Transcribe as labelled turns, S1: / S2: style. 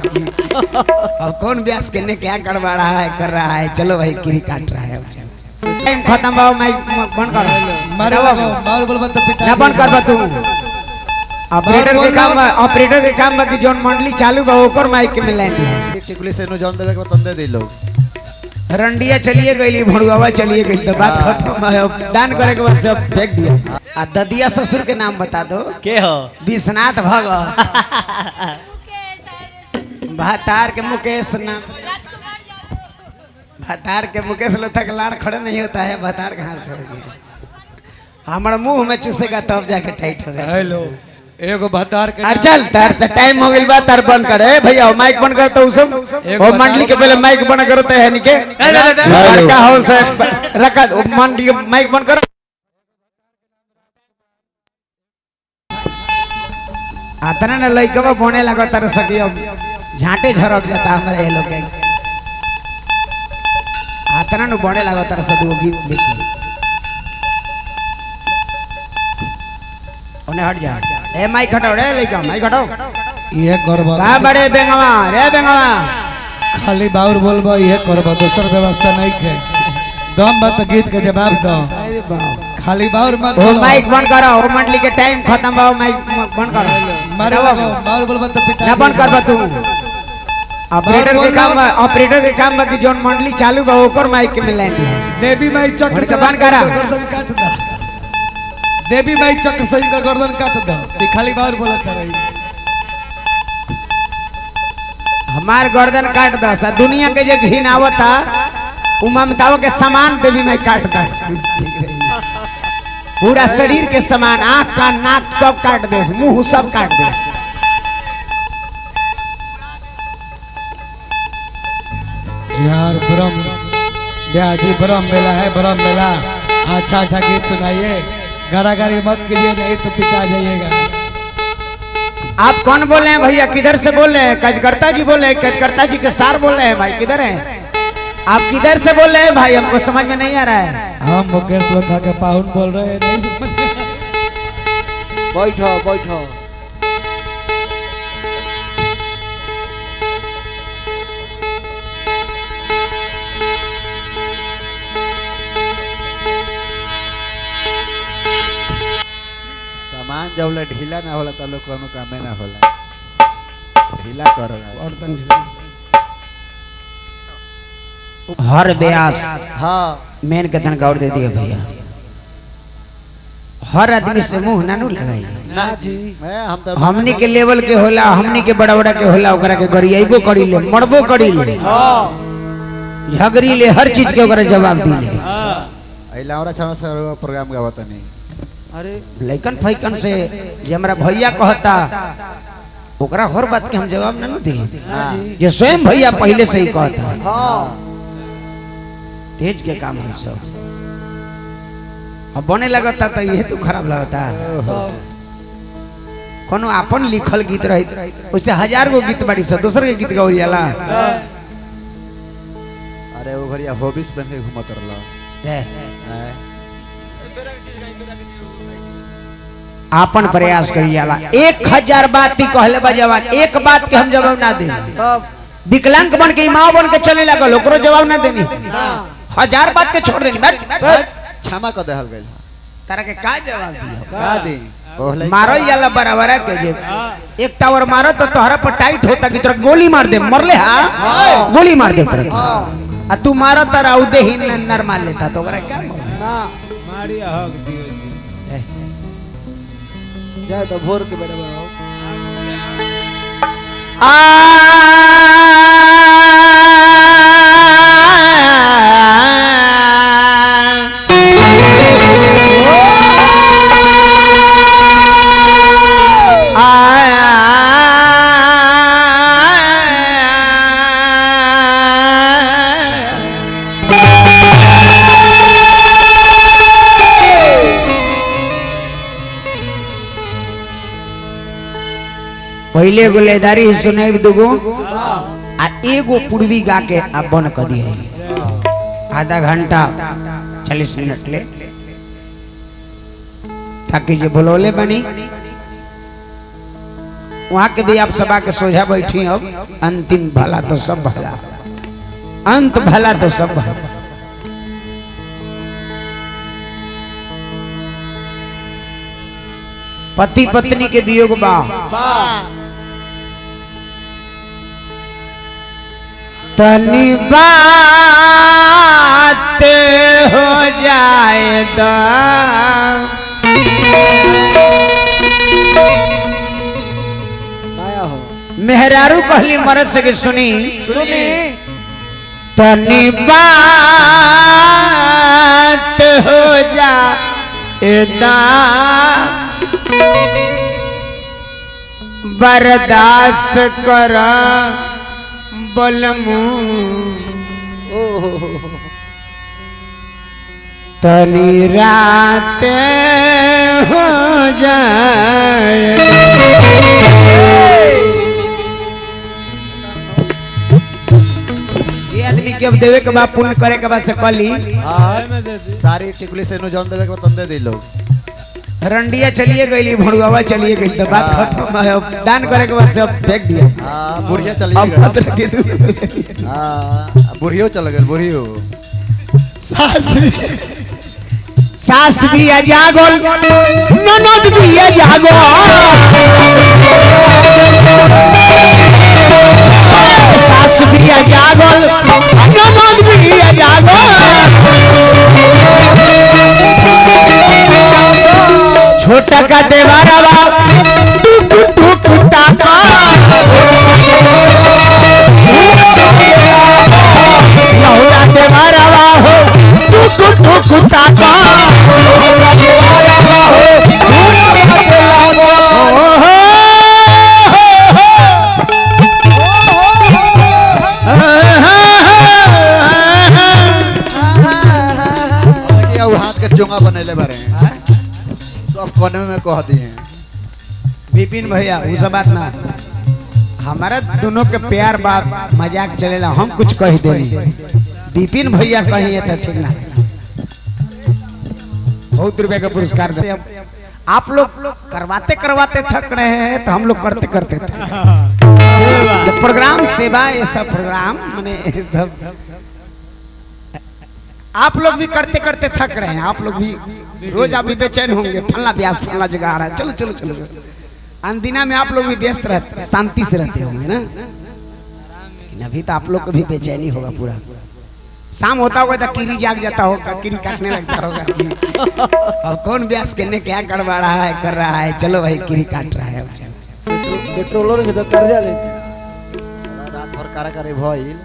S1: अब कौन व्यास करने क्या करवा रहा है कर रहा है। चलो भाई गिरी काट रहा है। टाइम खत्म भाव माइक बंद कर
S2: मारे मार बोल मत पिटा
S1: ना बंद कर तू। ऑपरेटर के काम बाकी जोन मंडली चालू बा ओकर माइक में लाइन दी
S3: टिकुली से नो जान देवे के तंदे दे लोग
S1: रंडिया चलिए गई भड़ुआ चलिए गई तो बात खत्म है। दान करे के बाद सब फेंक दिया। आ ददिया ससुर के नाम बता दो
S4: के हो
S1: विश्वनाथ भगत भातार के मुकेश नाम भातार के मुकेश लो तक लाड़ खड़े नहीं होता है। भातार कहाँ से हो गया हमारा मुंह में चूसेगा तब जाके टाइट होगा।
S2: हेलो एगो भतार के
S1: चल तार से टाइम हो गइल बा तार बंद कर। ए भैया माइक बंद कर तो सब ओ मंडली के पहले माइक बंद करो तो है नहीं के लड़का हो से रखा मंडली के माइक बंद करो। आतना न लइकवा बोने लगो तार सकी अब झांटे झरक जाता हमरे ये लोग के आतना न बोने लगो तार सब गीत लेके उन्हें हट जा। ए माइक हटाओ रे लइका माइक हटाओ।
S2: ये करबा
S1: बा बड़े बेंगवा रे बेंगवा
S2: खाली बाउर बोलबो ये करबा दोसर व्यवस्था नहीं के दम बात गीत के जवाब दो खाली बाउर मत
S1: ओ माइक बंद करो। ओ मंडली के टाइम खत्म बा माइक बंद करो।
S2: मारे बाउर बोल मत पिटा
S1: ना बंद कर तू। ऑपरेटर के काम बाकी जोन मंडली चालू बा ओकर माइक में लाइन दी
S2: देवी माई चक्र
S1: से बंद करा।
S2: गर्दन काट दो देवी माई चक्र से इनका गर्दन काट दो। ये खाली बाउर बोलता रही
S1: हमार गर्दन काट दस दुनिया के जे घिनावता उ ममताओं के समान देवी माई काट दस ठीक रही पूरा शरीर के समान आँख का नाक सब काट दे मुंह सब काट दे।
S2: यार ब्रह्म ब्याजी ब्रह्म मेला है ब्रह्म मेला अच्छा अच्छा गीत सुनाइए गारागारी मत कीजिए नहीं तो पिटा जाइएगा।
S1: आप कौन बोल रहे हैं भैया किधर से बोल रहे हैं। कचकर्ता जी बोल रहे हैं कचकर्ता जी के सार बोल रहे हैं भाई किधर हैं आप किधर से बोल रहे हैं भाई हमको समझ में नहीं आ रहा है।
S2: हम मुकेश लोथा के पाहुन बोल रहे हैं नहीं समझ
S4: बैठो बैठो
S3: सामान जब ढीला ना होला तब लोग कोनो कामे ना होला ढीला करो
S1: हर ब्यास
S3: हां
S1: मेन के तन गौर दे दिए भैया हर आदमी से मुंह ना नु लगाई
S3: ना जी मैं हम तो
S1: हमनी के लेवल के होला हमनी के बड़ा बड़ा के होला ओकरा के गरियाइबो करी ले मरबो करी ले झगड़ी ले हर चीज के ओकरा जवाब दी ले।
S3: अइला और अच्छा से प्रोग्राम गावत नहीं
S4: अरे
S1: लइकन फैकन से जे हमरा भैया कहता ओकरा हर बात के हम जवाब ना दे जे स्वयं भैया पहले से ही कहता तेज के काम है सब अब बने लगता तो ये तो खराब लगता कोनो अपन लिखल गीत रही उससे 1000 गो गीत बाड़ी से दूसर के गीत गावल जाला।
S3: अरे वो घरिया हॉबीज बन के घुमत रहला
S1: आपन प्रयास करी जाला 1000 बात ही कहले बा जवान एक बात के हम जवाब ना दे विकलांग बन के माँ बन के चले लगल ओकरो जवाब ना देनी 1000 बात के छोड़ देनी बैठ
S3: क्षमा कर देहल गइल
S1: तारा के का जवाब दियो
S3: का दी
S1: मारो जाला बराबर है के जे एक टावर मारो तो तोहरा पर टाइट होता कि तोरा गोली मार दे मरले हां गोली मार दे तोरा आ तू मारो तारा उदे ही नर मार लेता तो ओकरा क्या
S4: ना मारिया हक दियो जाए तो भोर के बराबर हो
S1: आ पहले गुलेदारी सुनाई दुगो आ एगो पूर्वी गा के आप बन कर दिए आधा घंटा 40 मिनट ले ताकि जो बोलोले बनी वहां के भी आप सभा के सोझा बैठी अब अंतिम भला तो सब भला, अंत भला तो सब भला। पति पत्नी के वियोग बा, तनी बात हो जाए
S4: नया हो
S1: मेहरारू कहली मरद से कि सुनी
S4: सुनी
S1: तनी बात हो जाए बर्दाश्त कर बलमू
S4: ओहो
S1: तनी रात हो जाए। ये आदमी के अब देवे के बाद पुण्य करे के बाद से कली
S3: सारी टिकुली से नु जौन देवे के बतन दे दी लोग।
S1: रंडिया चलिए गई, भड़ुआ चलिए गई, तो बात खत्म है। अब दान करे के बाद से अब फेंक दिया।
S3: हां बुढ़िया चली
S1: अब
S3: गई।
S1: खतरे के दूर पे चलिए।
S3: हां बुढ़ियो चल गई बुढ़ियो।
S1: सास भी जागल ननद भी जागल, सास भी जागल ननद भी जागल, छोटा का देवारा टुक टुक ताका, लहुरा देवारा हो टुक टुक ताका,
S3: हाथ के चोंगा बनेले बारे सब कोने में कह दिए।
S1: विपिन भैया वो सब बात ना, हमारा दोनों के प्यार बात मजाक चलेला, हम कुछ कह देली, विपिन भैया कहिए तो ठीक ना। बहुत रुपए का पुरस्कार दे। आप लोग करवाते करवाते थक रहे हैं तो हम लोग करते करते थे प्रोग्राम सेवा, ये सब प्रोग्राम मैंने ये सब आप लोग भी करते करते थक रहे हैं। आप लोग भी रोज आप भी बेचैन होंगे, फलना ब्यास फलना जगह आ रहा है, चलो चलो चलो। अंदिना में आप लोग भी व्यस्त रहते, शांति से रहते होंगे ना, लेकिन अभी तो आप लोग को भी बेचैनी होगा पूरा। शाम होता होगा तो कीरी जाग जाता होगा, कीरी काटने लगता होगा कि और कौन ब्यास करने क्या करवा रहा है, कर रहा है, चलो भाई कीरी काट रहा है।
S4: पेट्रोलर के तो कर्जा ले
S3: रात भर कारा करे भइल